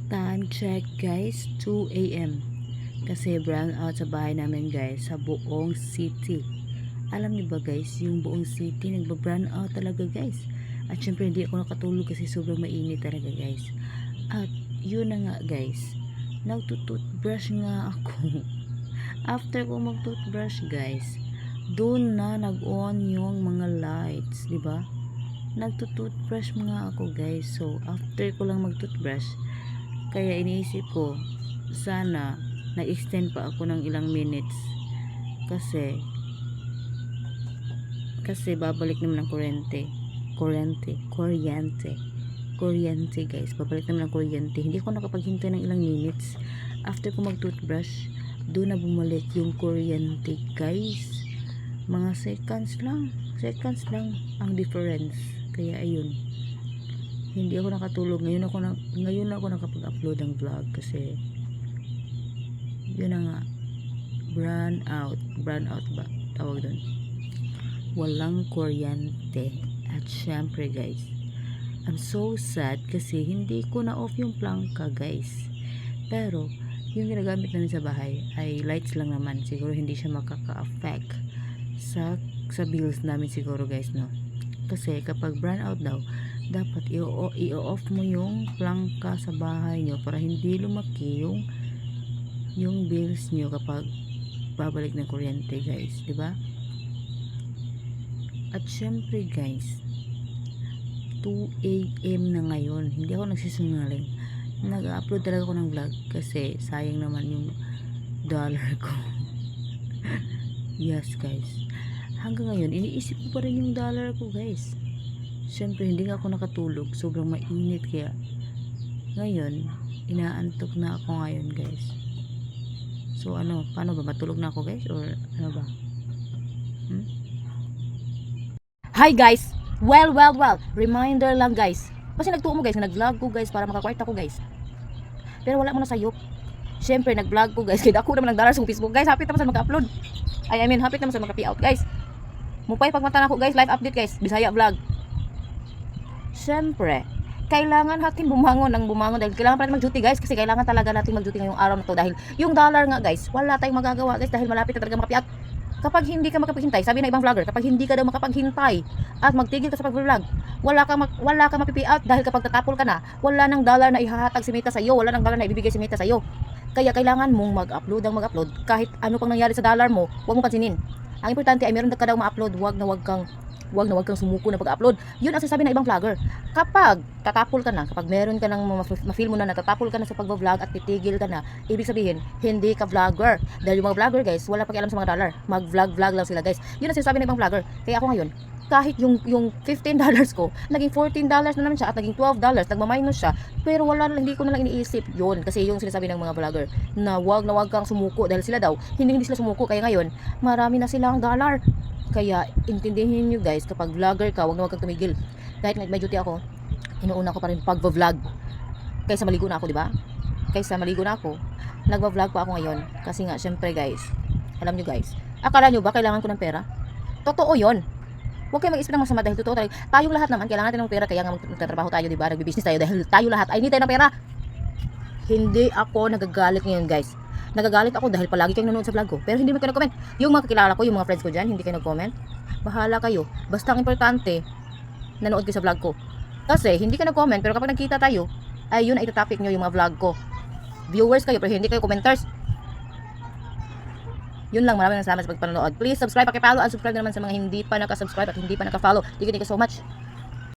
Time check guys, 2 a.m. Kasi brown out sa bahay namin guys, sa buong city. Alam niyo ba guys, yung buong city nagba-brown out talaga guys. At syempre hindi ako nakatulog kasi sobrang mainit talaga guys. At yun na nga guys, nagtutoothbrush nga ako. After ko mag-toothbrush guys, doon na nag-on yung mga lights, di ba? Nagtutoothbrush nga ako guys. So after ko lang mag-toothbrush, kaya iniisip ko, sana nag-extend pa ako ng ilang minutes. Kasi babalik naman ang kuryente guys. Babalik naman ang kuryente. Hindi ko nakapaghintay ng ilang minutes. After ko mag-toothbrush, doon na bumalik yung kuryente guys. Mga seconds lang ang difference. Kaya ayun, hindi ako nakatulog. Ngayon ako nakapag-upload ng vlog kasi yun na nga, brown out ba tawag doon, walang kuryente. At syempre guys, I'm so sad kasi hindi ko na off yung plangka guys. Pero yung ginagamit namin sa bahay ay lights lang naman, siguro hindi siya makaka-affect sa bills namin siguro guys, no? Kasi kapag brown out daw, dapat i-off mo yung plangka sa bahay nyo para hindi lumaki yung bills nyo kapag babalik ng kuryente guys, di ba? At syempre guys, 2 a.m. na ngayon, hindi ako nagsisinungaling, nag-upload talaga ako ng vlog kasi sayang naman yung dollar ko. Yes guys, hanggang ngayon iniisip ko pa rin yung dollar ko guys. Syempre hindi nga ako nakatulog, sobrang mainit, kaya ngayon inaantok na ako ngayon guys. So ano, paano ba, matulog na ako guys or ano ba? Hi guys, well, reminder lang guys, kasi nagtuo mo guys na nag-vlog ko guys para makakwarta ko guys, pero wala mo na sayop. Syempre nag-vlog ko guys, kaya ako naman ng dollar sa Facebook guys, hapit naman sa mag-upload, hapit naman sa mag-pi-out guys. Mupay pagmata na ako guys, live update guys, Bisaya vlog. Syempre kailangan natin bumangon dahil kailangan pa natin mag-duty guys, kasi kailangan talaga natin mag-duty ngayong araw na to dahil yung dollar nga guys, wala tayong magagawa guys dahil malapit na talaga makapiat. Kapag hindi ka makapaghintay, sabi ng ibang vlogger, kapag hindi ka daw makapaghintay at magtigil ka sa pag-vlog, wala ka mapipiat dahil kapag tatapol ka na, wala nang dollar na ihahatag si Meta sa iyo, wala nang dollar na ibibigay si Meta sa iyo. Kaya kailangan mong mag-upload kahit ano pang nangyari sa dollar mo, huwag mo pansinin. Ang importante ay meron ka daw ma-upload, wag na wag kang sumuko na pag-upload. Yun ang sinasabi ng ibang vlogger. Kapag tatapol ka na, kapag meron ka nang ma-feel mo na natatapol ka na sa pag-vlog at titigil ka na, ibig sabihin, hindi ka vlogger. Dahil yung mga vlogger guys, wala pakialam sa mga dollar. Mag-vlog lang sila guys. Yun ang sinasabi ng ibang vlogger. Kaya ako ngayon, kahit yung $15 ko, naging $14 na naman siya at naging $12, nagma-minus siya, pero hindi ko na lang iniisip yun. Kasi yung sinasabi ng mga vlogger na wag kang sumuko dahil sila daw, hindi sila sumuko. Kaya ngayon, marami na silang dollar. Kaya intindihin nyo guys, kapag vlogger ka, wag kang tumigil. Kahit may duty ako, inuuna ko pa rin pag-vlog kaysa maligo na ako, di ba? Kaysa maligo na ako, nagva-vlog pa ako ngayon. Kasi nga, syempre guys, alam nyo guys, akala nyo ba kailangan ko ng pera? Totoo yon. Huwag kayo mag-isip ng masama dahil totoo talaga. Tayong lahat naman kailangan natin ng pera, kaya nga magtatrabaho tayo, di ba? Nagbi-business tayo dahil tayo lahat ay need tayo ng pera. Hindi ako nagagalit ngayon guys. Nagagalit ako dahil palagi kayong nanonood sa vlog ko, pero hindi mo kayo nag-comment. Yung mga kakilala ko, yung mga friends ko dyan, hindi kayo nag-comment. Bahala kayo. Basta ang importante, nanood kayo sa vlog ko. Kasi hindi ka nag-comment, pero kapag nagkita tayo, ay yun ay itotopic nyo yung mga vlog ko. Viewers kayo, pero hindi kayo commenters. Yun lang, maraming salamat sa pagpanonood. Please subscribe, pakipollow, unsubscribe na naman sa mga hindi pa nakasubscribe at hindi pa nakafollow. Thank you so much.